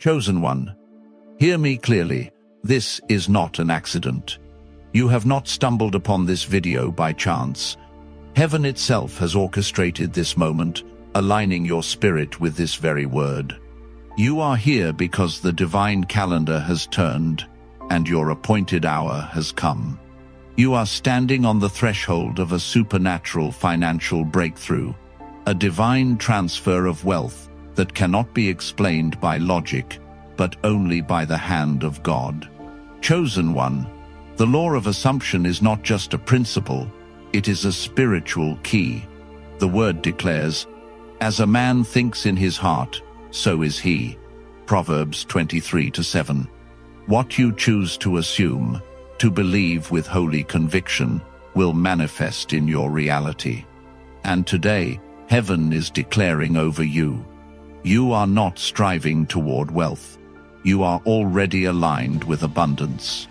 Chosen one, hear me clearly. This is not an accident. You have not stumbled upon this video by chance. Heaven itself has orchestrated this moment, aligning your spirit with this very word. You are here because the divine calendar has turned, and your appointed hour has come. You are standing on the threshold of a supernatural financial breakthrough, a divine transfer of wealth that cannot be explained by logic, but only by the hand of God. Chosen one, the law of assumption is not just a principle, it is a spiritual key. The word declares, "As a man thinks in his heart, so is he." Proverbs 23:7. What you choose to assume, to believe with holy conviction, will manifest in your reality. And today, heaven is declaring over you. You are not striving toward wealth. You are already aligned with abundance.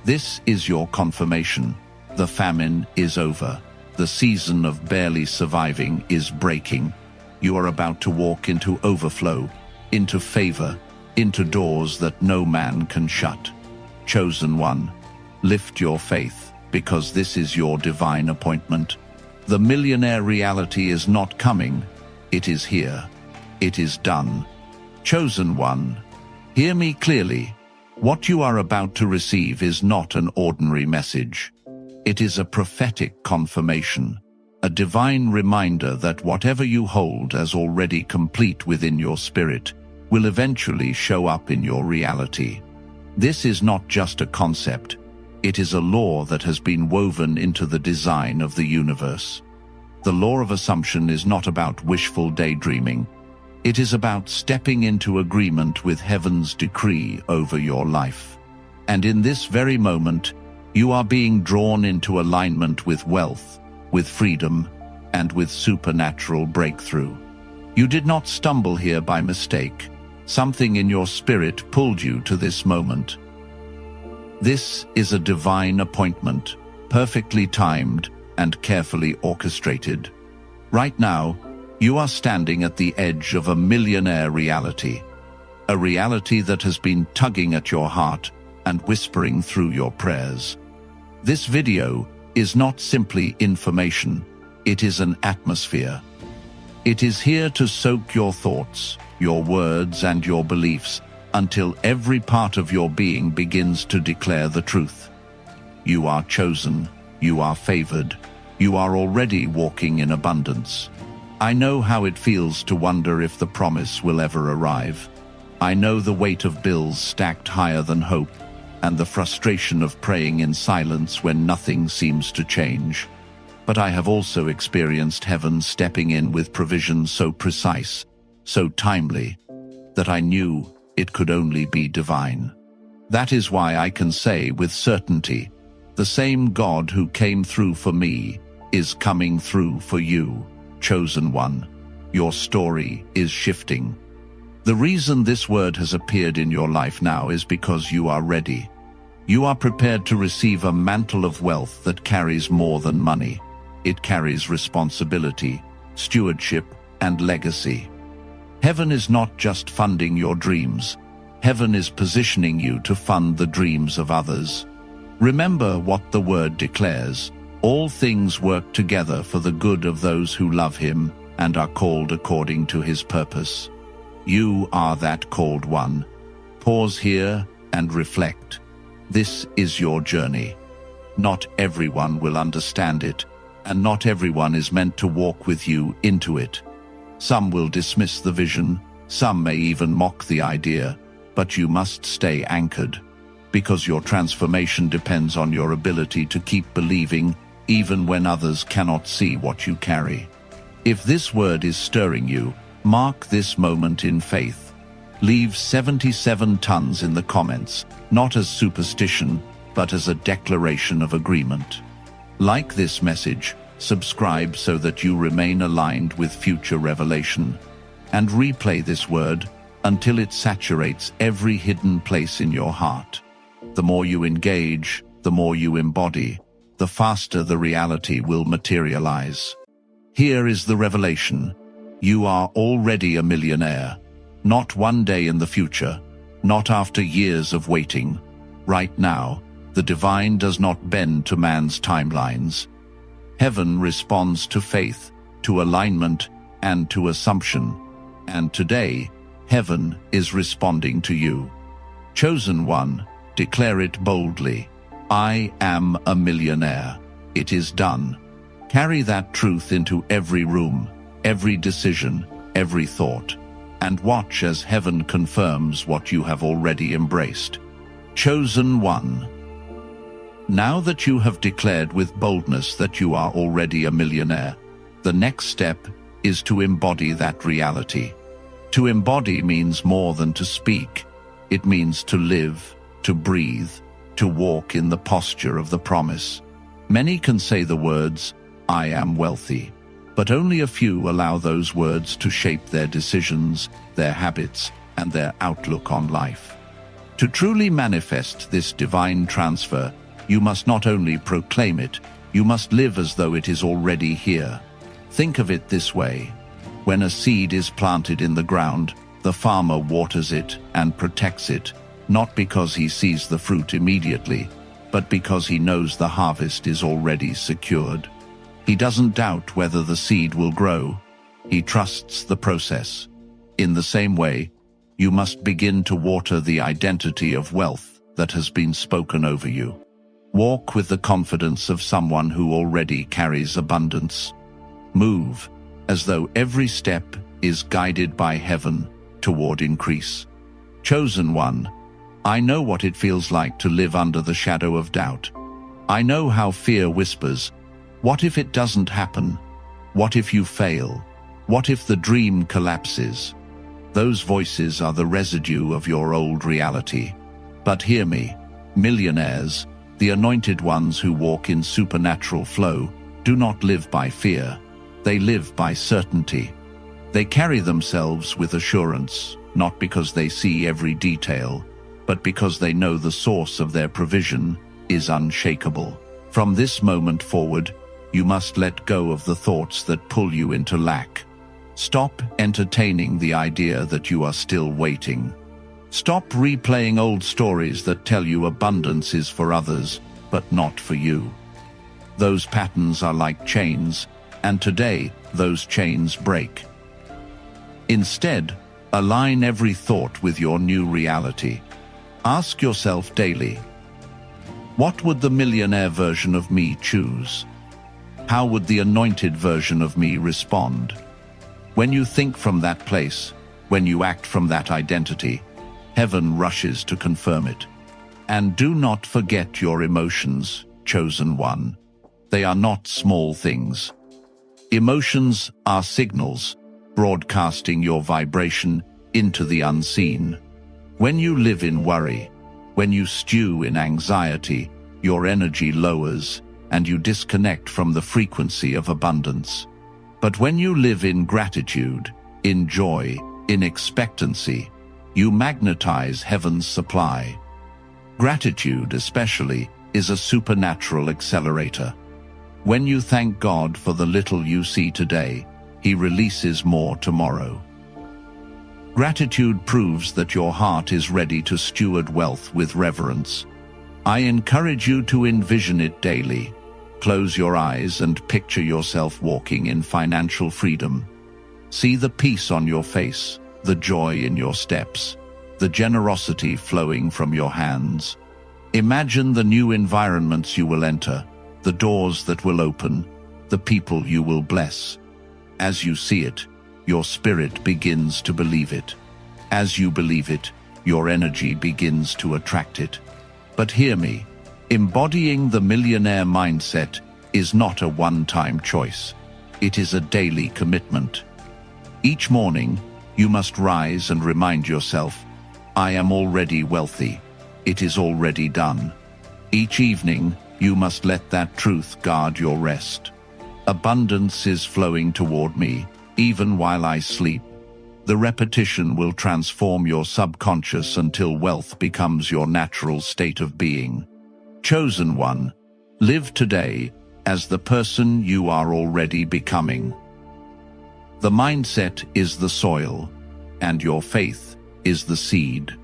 This is your confirmation. The famine is over. The season of barely surviving is breaking. You are about to walk into overflow, into favor, into doors that no man can shut. Chosen one, lift your faith, because this is your divine appointment. The millionaire reality is not coming. It is here. It is done. Chosen one, hear me clearly. What you are about to receive is not an ordinary message. It is a prophetic confirmation, a divine reminder that whatever you hold as already complete within your spirit will eventually show up in your reality. This is not just a concept. It is a law that has been woven into the design of the universe. The law of assumption is not about wishful daydreaming. It is about stepping into agreement with heaven's decree over your life. And in this very moment, you are being drawn into alignment with wealth, with freedom, and with supernatural breakthrough. You did not stumble here by mistake. Something in your spirit pulled you to this moment. This is a divine appointment, perfectly timed and carefully orchestrated. Right now, you are standing at the edge of a millionaire reality, a reality that has been tugging at your heart and whispering through your prayers. This video is not simply information, it is an atmosphere. It is here to soak your thoughts, your words, and your beliefs until every part of your being begins to declare the truth. You are chosen, you are favored, you are already walking in abundance. I know how it feels to wonder if the promise will ever arrive. I know the weight of bills stacked higher than hope, and the frustration of praying in silence when nothing seems to change. But I have also experienced heaven stepping in with provision so precise, so timely, that I knew it could only be divine. That is why I can say with certainty, the same God who came through for me is coming through for you, chosen one. Your story is shifting. The reason this word has appeared in your life now is because you are ready. You are prepared to receive a mantle of wealth that carries more than money. It carries responsibility, stewardship, and legacy. Heaven is not just funding your dreams. Heaven is positioning you to fund the dreams of others. Remember what the word declares. All things work together for the good of those who love him and are called according to his purpose. You are that called one. Pause here and reflect. This is your journey. Not everyone will understand it, and not everyone is meant to walk with you into it. Some will dismiss the vision, some may even mock the idea, but you must stay anchored, because your transformation depends on your ability to keep believing even when others cannot see what you carry. If this word is stirring you, mark this moment in faith. Leave 77 tons in the comments, not as superstition, but as a declaration of agreement. Like this message, subscribe so that you remain aligned with future revelation, and replay this word until it saturates every hidden place in your heart. The more you engage, the more you embody, the faster the reality will materialize. Here is the revelation. You are already a millionaire, not one day in the future, not after years of waiting. Right now, the divine does not bend to man's timelines. Heaven responds to faith, to alignment, and to assumption. And today, heaven is responding to you. Chosen one, declare it boldly. I am a millionaire. It is done. Carry that truth into every room, every decision, every thought, and watch as heaven confirms what you have already embraced. Chosen one. Now that you have declared with boldness that you are already a millionaire, the next step is to embody that reality. To embody means more than to speak. It means to live, to breathe, to walk in the posture of the promise. Many can say the words, I am wealthy, but only a few allow those words to shape their decisions, their habits, and their outlook on life. To truly manifest this divine transfer, you must not only proclaim it, you must live as though it is already here. Think of it this way. When a seed is planted in the ground, the farmer waters it and protects it, not because he sees the fruit immediately, but because he knows the harvest is already secured. He doesn't doubt whether the seed will grow. He trusts the process. In the same way, you must begin to water the identity of wealth that has been spoken over you. Walk with the confidence of someone who already carries abundance. Move as though every step is guided by heaven toward increase. Chosen one, I know what it feels like to live under the shadow of doubt. I know how fear whispers, what if it doesn't happen? What if you fail? What if the dream collapses? Those voices are the residue of your old reality. But hear me, millionaires, the anointed ones who walk in supernatural flow, do not live by fear. They live by certainty. They carry themselves with assurance, not because they see every detail, but because they know the source of their provision is unshakable. From this moment forward, you must let go of the thoughts that pull you into lack. Stop entertaining the idea that you are still waiting. Stop replaying old stories that tell you abundance is for others, but not for you. Those patterns are like chains, and today those chains break. Instead, align every thought with your new reality. Ask yourself daily, what would the millionaire version of me choose? How would the anointed version of me respond? When you think from that place, when you act from that identity, heaven rushes to confirm it. And do not forget your emotions, chosen one. They are not small things. Emotions are signals, broadcasting your vibration into the unseen. When you live in worry, when you stew in anxiety, your energy lowers and you disconnect from the frequency of abundance. But when you live in gratitude, in joy, in expectancy, you magnetize heaven's supply. Gratitude, especially, is a supernatural accelerator. When you thank God for the little you see today, He releases more tomorrow. Gratitude proves that your heart is ready to steward wealth with reverence. I encourage you to envision it daily. Close your eyes and picture yourself walking in financial freedom. See the peace on your face, the joy in your steps, the generosity flowing from your hands. Imagine the new environments you will enter, the doors that will open, the people you will bless. As you see it, your spirit begins to believe it. As you believe it, your energy begins to attract it. But hear me, embodying the millionaire mindset is not a one-time choice. It is a daily commitment. Each morning, you must rise and remind yourself, I am already wealthy. It is already done. Each evening, you must let that truth guard your rest. Abundance is flowing toward me, even while I sleep. The repetition will transform your subconscious until wealth becomes your natural state of being. Chosen one, live today as the person you are already becoming. The mindset is the soil, and your faith is the seed.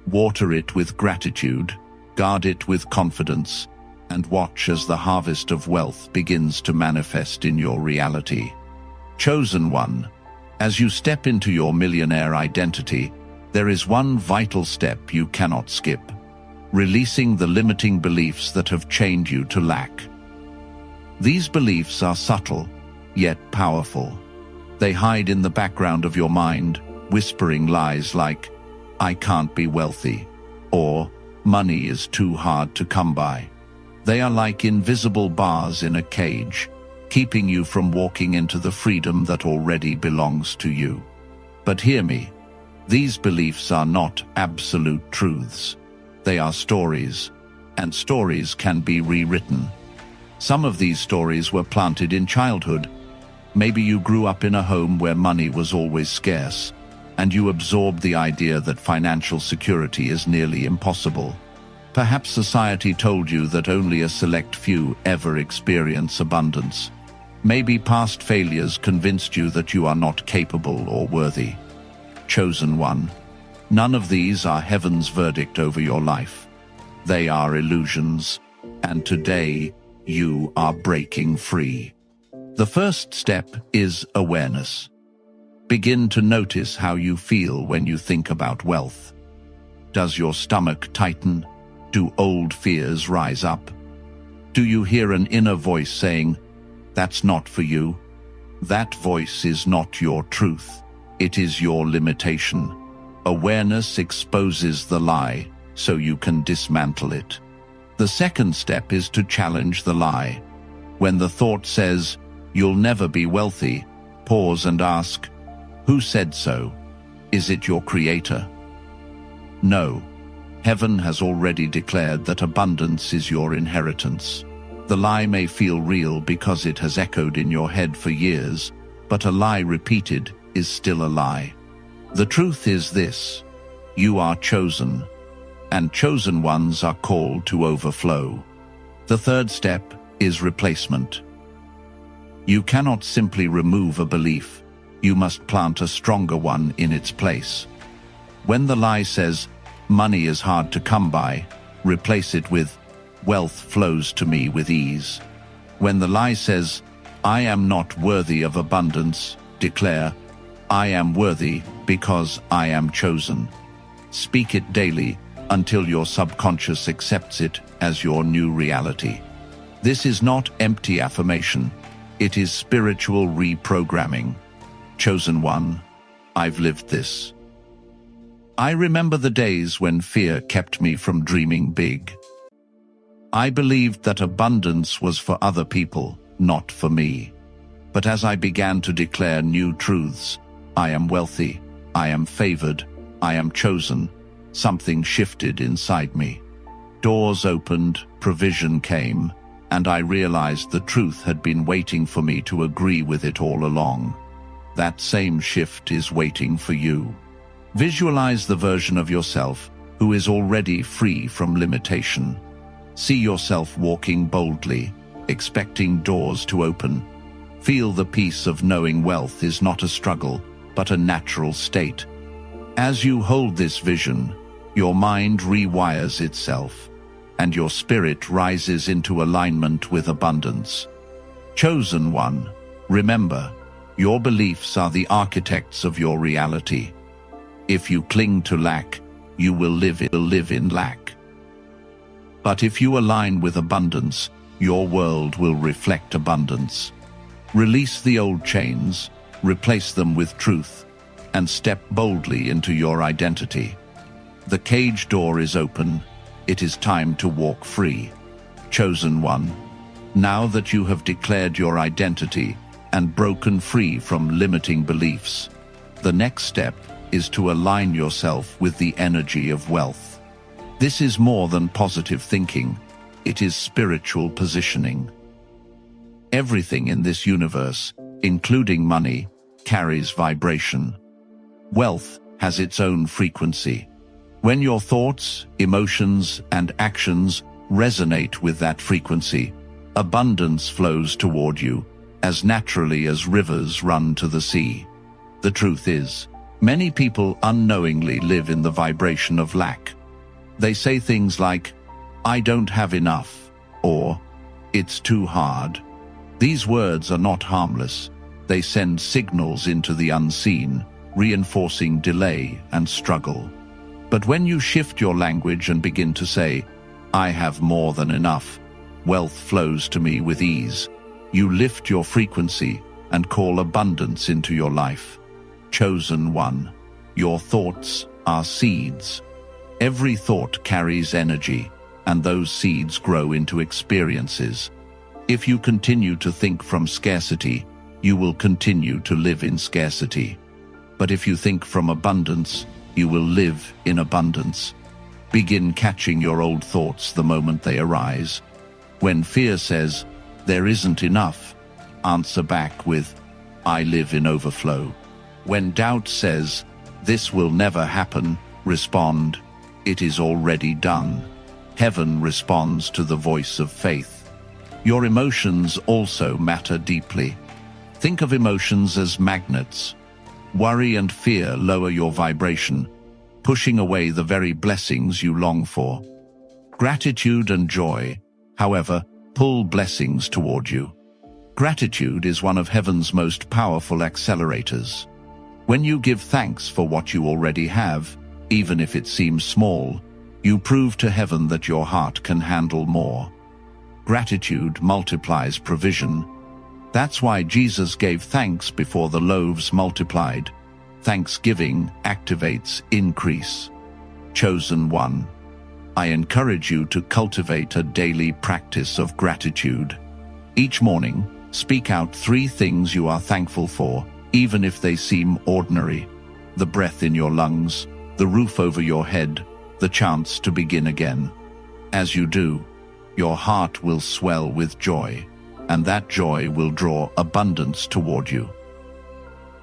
Water it with gratitude, guard it with confidence, and watch as the harvest of wealth begins to manifest in your reality. Chosen one, as you step into your millionaire identity, there is one vital step you cannot skip: releasing the limiting beliefs that have chained you to lack. These beliefs are subtle, yet powerful. They hide in the background of your mind, whispering lies like, "I can't be wealthy," or "money is too hard to come by." They are like invisible bars in a cage, keeping you from walking into the freedom that already belongs to you. But hear me, these beliefs are not absolute truths. They are stories, and stories can be rewritten. Some of these stories were planted in childhood. Maybe you grew up in a home where money was always scarce, and you absorbed the idea that financial security is nearly impossible. Perhaps society told you that only a select few ever experience abundance. Maybe past failures convinced you that you are not capable or worthy. Chosen one, none of these are heaven's verdict over your life. They are illusions, and today you are breaking free. The first step is awareness. Begin to notice how you feel when you think about wealth. Does your stomach tighten? Do old fears rise up? Do you hear an inner voice saying, "That's not for you"? That voice is not your truth. It is your limitation. Awareness exposes the lie, so you can dismantle it. The second step is to challenge the lie. When the thought says, "You'll never be wealthy," pause and ask, "Who said so? Is it your creator?" No. Heaven has already declared that abundance is your inheritance. The lie may feel real because it has echoed in your head for years, but a lie repeated is still a lie. The truth is this: you are chosen, and chosen ones are called to overflow. The third step is replacement. You cannot simply remove a belief. You must plant a stronger one in its place. When the lie says, "Money is hard to come by," replace it with, "Wealth flows to me with ease." When the lie says, "I am not worthy of abundance," declare, "I am worthy because I am chosen." Speak it daily until your subconscious accepts it as your new reality. This is not empty affirmation. It is spiritual reprogramming. Chosen one, I've lived this. I remember the days when fear kept me from dreaming big. I believed that abundance was for other people, not for me. But as I began to declare new truths, I am wealthy, I am favored, I am chosen, something shifted inside me. Doors opened, provision came, and I realized the truth had been waiting for me to agree with it all along. That same shift is waiting for you. Visualize the version of yourself who is already free from limitation. See yourself walking boldly, expecting doors to open. Feel the peace of knowing wealth is not a struggle, but a natural state. As you hold this vision, your mind rewires itself, and your spirit rises into alignment with abundance. Chosen one, remember, your beliefs are the architects of your reality. If you cling to lack, you will live in lack. But if you align with abundance, your world will reflect abundance. Release the old chains, replace them with truth, and step boldly into your identity. The cage door is open. It is time to walk free. Chosen one, now that you have declared your identity and broken free from limiting beliefs, the next step is to align yourself with the energy of wealth. This is more than positive thinking. It is spiritual positioning. Everything in this universe, including money, carries vibration. Wealth has its own frequency. When your thoughts, emotions, and actions resonate with that frequency, abundance flows toward you as naturally as rivers run to the sea. The truth is, many people unknowingly live in the vibration of lack, They say things like, "I don't have enough," or "It's too hard." These words are not harmless. They send signals into the unseen, reinforcing delay and struggle. But when you shift your language and begin to say, "I have more than enough. Wealth flows to me with ease," you lift your frequency and call abundance into your life. Chosen one, your thoughts are seeds. Every thought carries energy, and those seeds grow into experiences. If you continue to think from scarcity, you will continue to live in scarcity. But if you think from abundance, you will live in abundance. Begin catching your old thoughts the moment they arise. When fear says, "There isn't enough," answer back with, "I live in overflow." When doubt says, "This will never happen," respond, "It is already done." Heaven responds to the voice of faith. Your emotions also matter deeply. Think of emotions as magnets. Worry and fear lower your vibration, pushing away the very blessings you long for. Gratitude and joy, however, pull blessings toward you. Gratitude is one of heaven's most powerful accelerators. When you give thanks for what you already have, even if it seems small, you prove to heaven that your heart can handle more. Gratitude multiplies provision. That's why Jesus gave thanks before the loaves multiplied. Thanksgiving activates increase. Chosen one, I encourage you to cultivate a daily practice of gratitude. Each morning, speak out 3 things you are thankful for, even if they seem ordinary. The breath in your lungs, the roof over your head, the chance to begin again. As you do, your heart will swell with joy, and that joy will draw abundance toward you.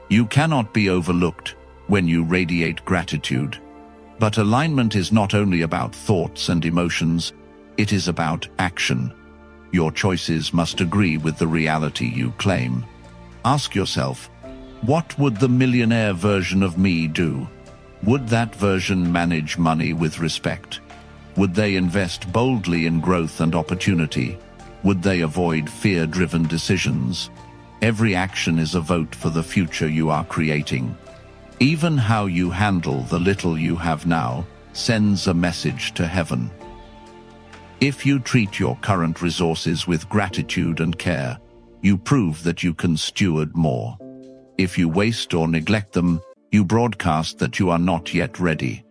You cannot be overlooked when you radiate gratitude. But alignment is not only about thoughts and emotions, it is about action. Your choices must agree with the reality you claim. Ask yourself, what would the millionaire version of me do? Would that version manage money with respect? Would they invest boldly in growth and opportunity? Would they avoid fear-driven decisions? Every action is a vote for the future you are creating. Even how you handle the little you have now sends a message to heaven. If you treat your current resources with gratitude and care, you prove that you can steward more. If you waste or neglect them, you broadcast that you are not yet ready.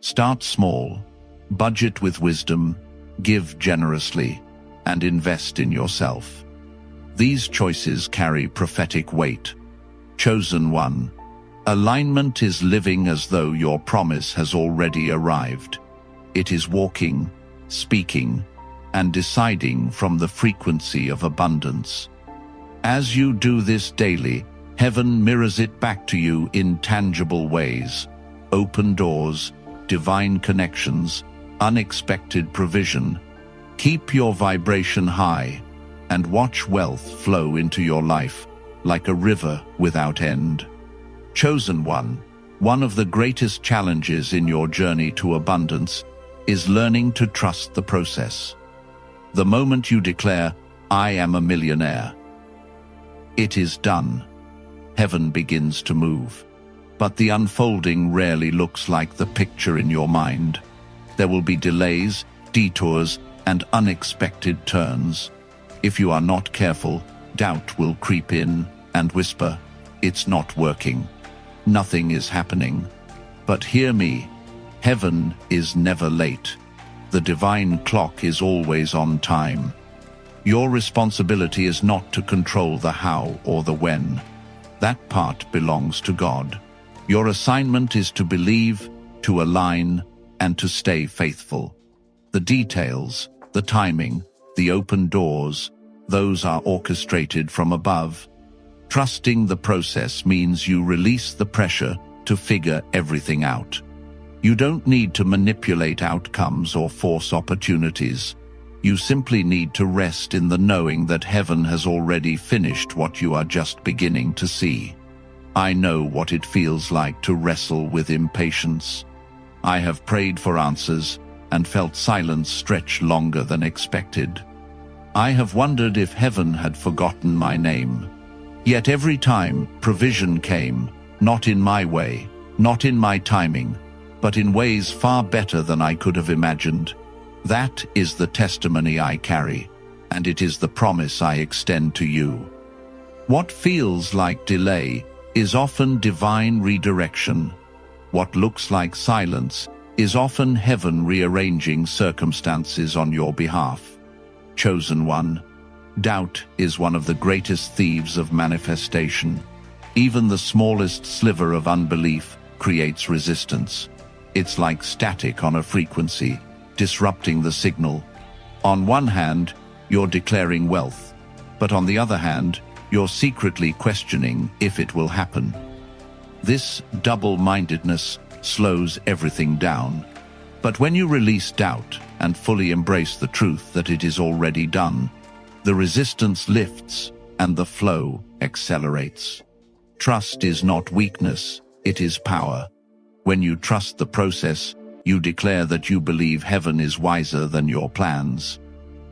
Start small, budget with wisdom, give generously, and invest in yourself. These choices carry prophetic weight. Chosen one, alignment is living as though your promise has already arrived. It is walking, speaking, and deciding from the frequency of abundance. As you do this daily, heaven mirrors it back to you in tangible ways. Open doors, divine connections, unexpected provision. Keep your vibration high and watch wealth flow into your life like a river without end. Chosen one of the greatest challenges in your journey to abundance is learning to trust the process. The moment you declare, "I am a millionaire," it is done. Heaven begins to move. But the unfolding rarely looks like the picture in your mind. There will be delays, detours, and unexpected turns. If you are not careful, doubt will creep in and whisper, "It's not working. Nothing is happening." But hear me, heaven is never late. The divine clock is always on time. Your responsibility is not to control the how or the when. That part belongs to God. Your assignment is to believe, to align, and to stay faithful. The details, the timing, the open doors, those are orchestrated from above. Trusting the process means you release the pressure to figure everything out. You don't need to manipulate outcomes or force opportunities. You simply need to rest in the knowing that heaven has already finished what you are just beginning to see. I know what it feels like to wrestle with impatience. I have prayed for answers, and felt silence stretch longer than expected. I have wondered if heaven had forgotten my name. Yet every time, provision came, not in my way, not in my timing, but in ways far better than I could have imagined. That is the testimony I carry, and it is the promise I extend to you. What feels like delay is often divine redirection. What looks like silence is often heaven rearranging circumstances on your behalf. Chosen one, doubt is one of the greatest thieves of manifestation. Even the smallest sliver of unbelief creates resistance. It's like static on a frequency, disrupting the signal. On one hand, you're declaring wealth, but on the other hand, you're secretly questioning if it will happen. This double-mindedness slows everything down. But when you release doubt and fully embrace the truth that it is already done, the resistance lifts and the flow accelerates. Trust is not weakness, it is power. When you trust the process, you declare that you believe heaven is wiser than your plans.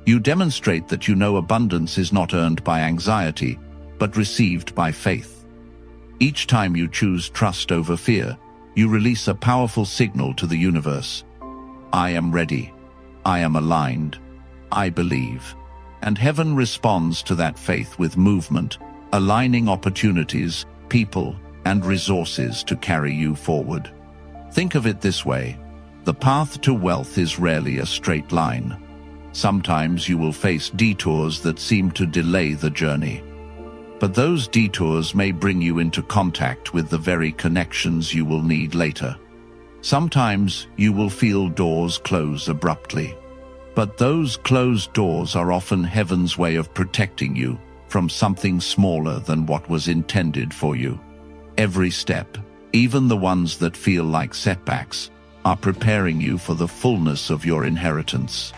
You demonstrate that you know abundance is not earned by anxiety, but received by faith. Each time you choose trust over fear, you release a powerful signal to the universe. I am ready. I am aligned. I believe. And heaven responds to that faith with movement, aligning opportunities, people, and resources to carry you forward. Think of it this way. The path to wealth is rarely a straight line. Sometimes you will face detours that seem to delay the journey. But those detours may bring you into contact with the very connections you will need later. Sometimes you will feel doors close abruptly. But those closed doors are often heaven's way of protecting you from something smaller than what was intended for you. Every step, even the ones that feel like setbacks, are preparing you for the fullness of your inheritance.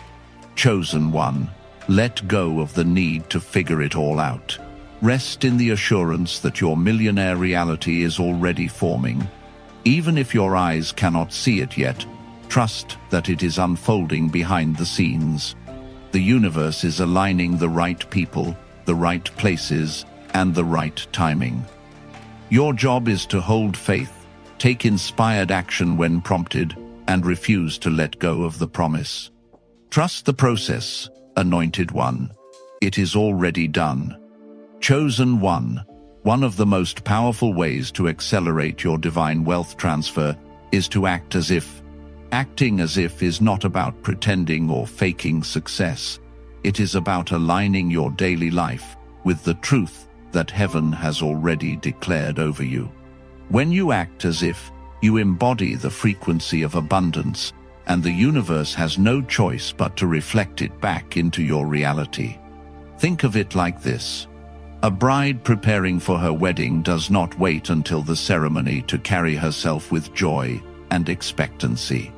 Chosen one, let go of the need to figure it all out. Rest in the assurance that your millionaire reality is already forming. Even if your eyes cannot see it yet, trust that it is unfolding behind the scenes. The universe is aligning the right people, the right places, and the right timing. Your job is to hold faith, take inspired action when prompted, and refuse to let go of the promise. Trust the process, anointed one. It is already done. Chosen one, one of the most powerful ways to accelerate your divine wealth transfer is to act as if. Acting as if is not about pretending or faking success. It is about aligning your daily life with the truth that heaven has already declared over you. When you act as if, you embody the frequency of abundance, and the universe has no choice but to reflect it back into your reality. Think of it like this. A bride preparing for her wedding does not wait until the ceremony to carry herself with joy and expectancy.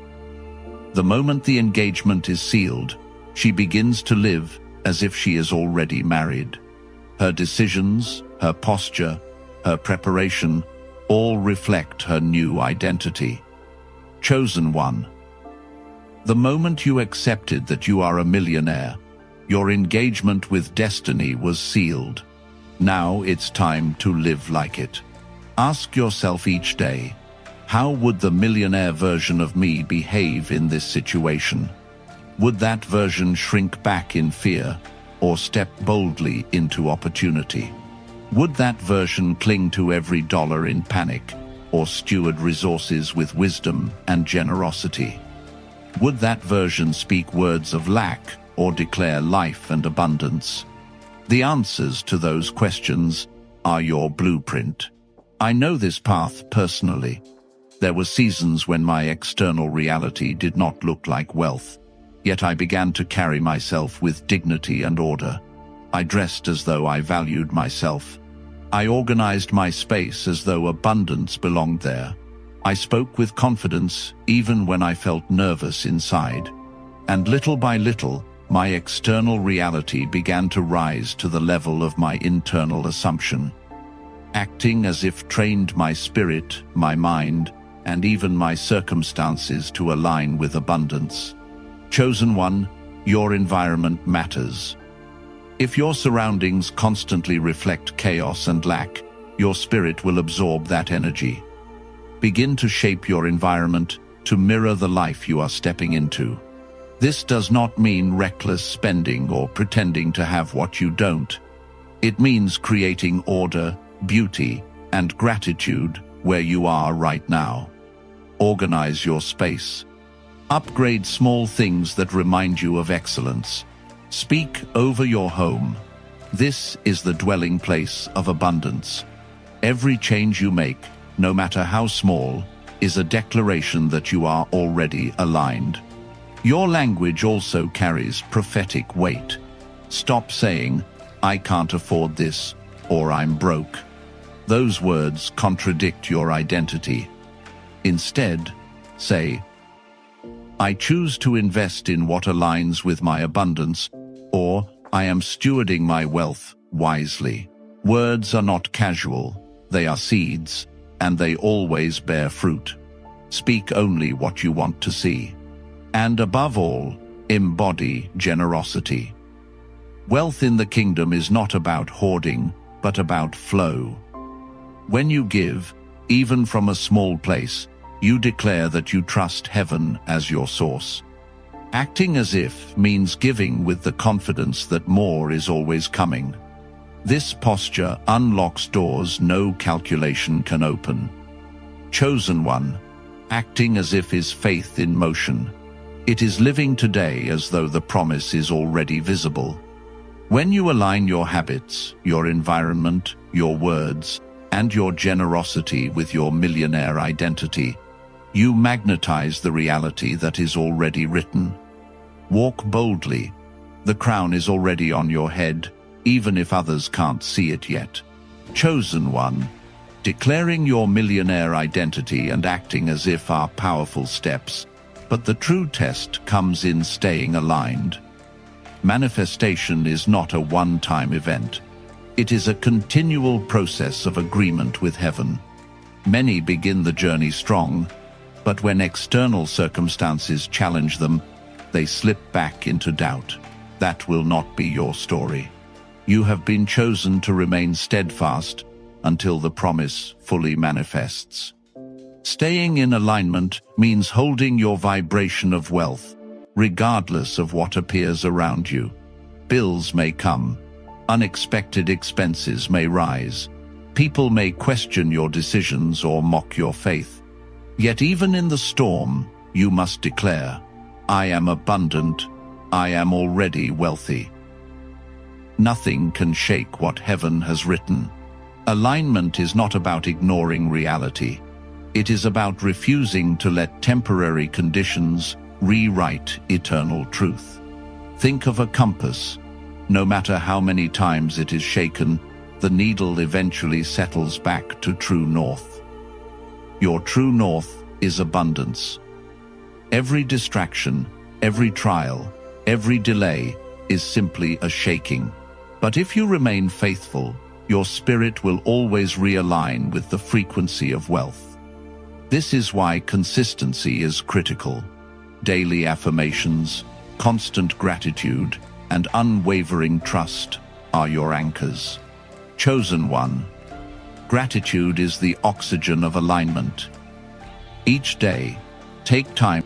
The moment the engagement is sealed, she begins to live as if she is already married. Her decisions, her posture, her preparation, all reflect her new identity. Chosen one. The moment you accepted that you are a millionaire, your engagement with destiny was sealed. Now it's time to live like it. Ask yourself each day, how would the millionaire version of me behave in this situation? Would that version shrink back in fear or step boldly into opportunity? Would that version cling to every dollar in panic or steward resources with wisdom and generosity? Would that version speak words of lack or declare life and abundance? The answers to those questions are your blueprint. I know this path personally. There were seasons when my external reality did not look like wealth, yet I began to carry myself with dignity and order. I dressed as though I valued myself. I organized my space as though abundance belonged there. I spoke with confidence even when I felt nervous inside. And little by little, my external reality began to rise to the level of my internal assumption. Acting as if trained my spirit, my mind, and even my circumstances to align with abundance. Chosen one, your environment matters. If your surroundings constantly reflect chaos and lack, your spirit will absorb that energy. Begin to shape your environment to mirror the life you are stepping into. This does not mean reckless spending or pretending to have what you don't. It means creating order, beauty, and gratitude where you are right now. Organize your space. Upgrade small things that remind you of excellence. Speak over your home. This is the dwelling place of abundance. Every change you make, no matter how small, is a declaration that you are already aligned. Your language also carries prophetic weight. Stop saying, "I can't afford this," or "I'm broke." Those words contradict your identity. Instead, say, "I choose to invest in what aligns with my abundance," or "I am stewarding my wealth wisely." Words are not casual, they are seeds, and they always bear fruit. Speak only what you want to see. And above all, embody generosity. Wealth in the kingdom is not about hoarding, but about flow. When you give, even from a small place, you declare that you trust heaven as your source. Acting as if means giving with the confidence that more is always coming. This posture unlocks doors no calculation can open. Chosen one, acting as if is faith in motion. It is living today as though the promise is already visible. When you align your habits, your environment, your words, and your generosity with your millionaire identity, you magnetize the reality that is already written. Walk boldly. The crown is already on your head, even if others can't see it yet. Chosen one, declaring your millionaire identity and acting as if are powerful steps, but the true test comes in staying aligned. Manifestation is not a one-time event. It is a continual process of agreement with heaven. Many begin the journey strong, but when external circumstances challenge them, they slip back into doubt. That will not be your story. You have been chosen to remain steadfast until the promise fully manifests. Staying in alignment means holding your vibration of wealth, regardless of what appears around you. Bills may come. Unexpected expenses may rise. People may question your decisions or mock your faith. Yet even in the storm, you must declare, "I am abundant, I am already wealthy." Nothing can shake what heaven has written. Alignment is not about ignoring reality. It is about refusing to let temporary conditions rewrite eternal truth. Think of a compass. No matter how many times it is shaken, the needle eventually settles back to true north. Your true north is abundance. Every distraction, every trial, every delay is simply a shaking. But if you remain faithful, your spirit will always realign with the frequency of wealth. This is why consistency is critical. Daily affirmations, constant gratitude, and unwavering trust are your anchors. Chosen one, gratitude is the oxygen of alignment. Each day, take time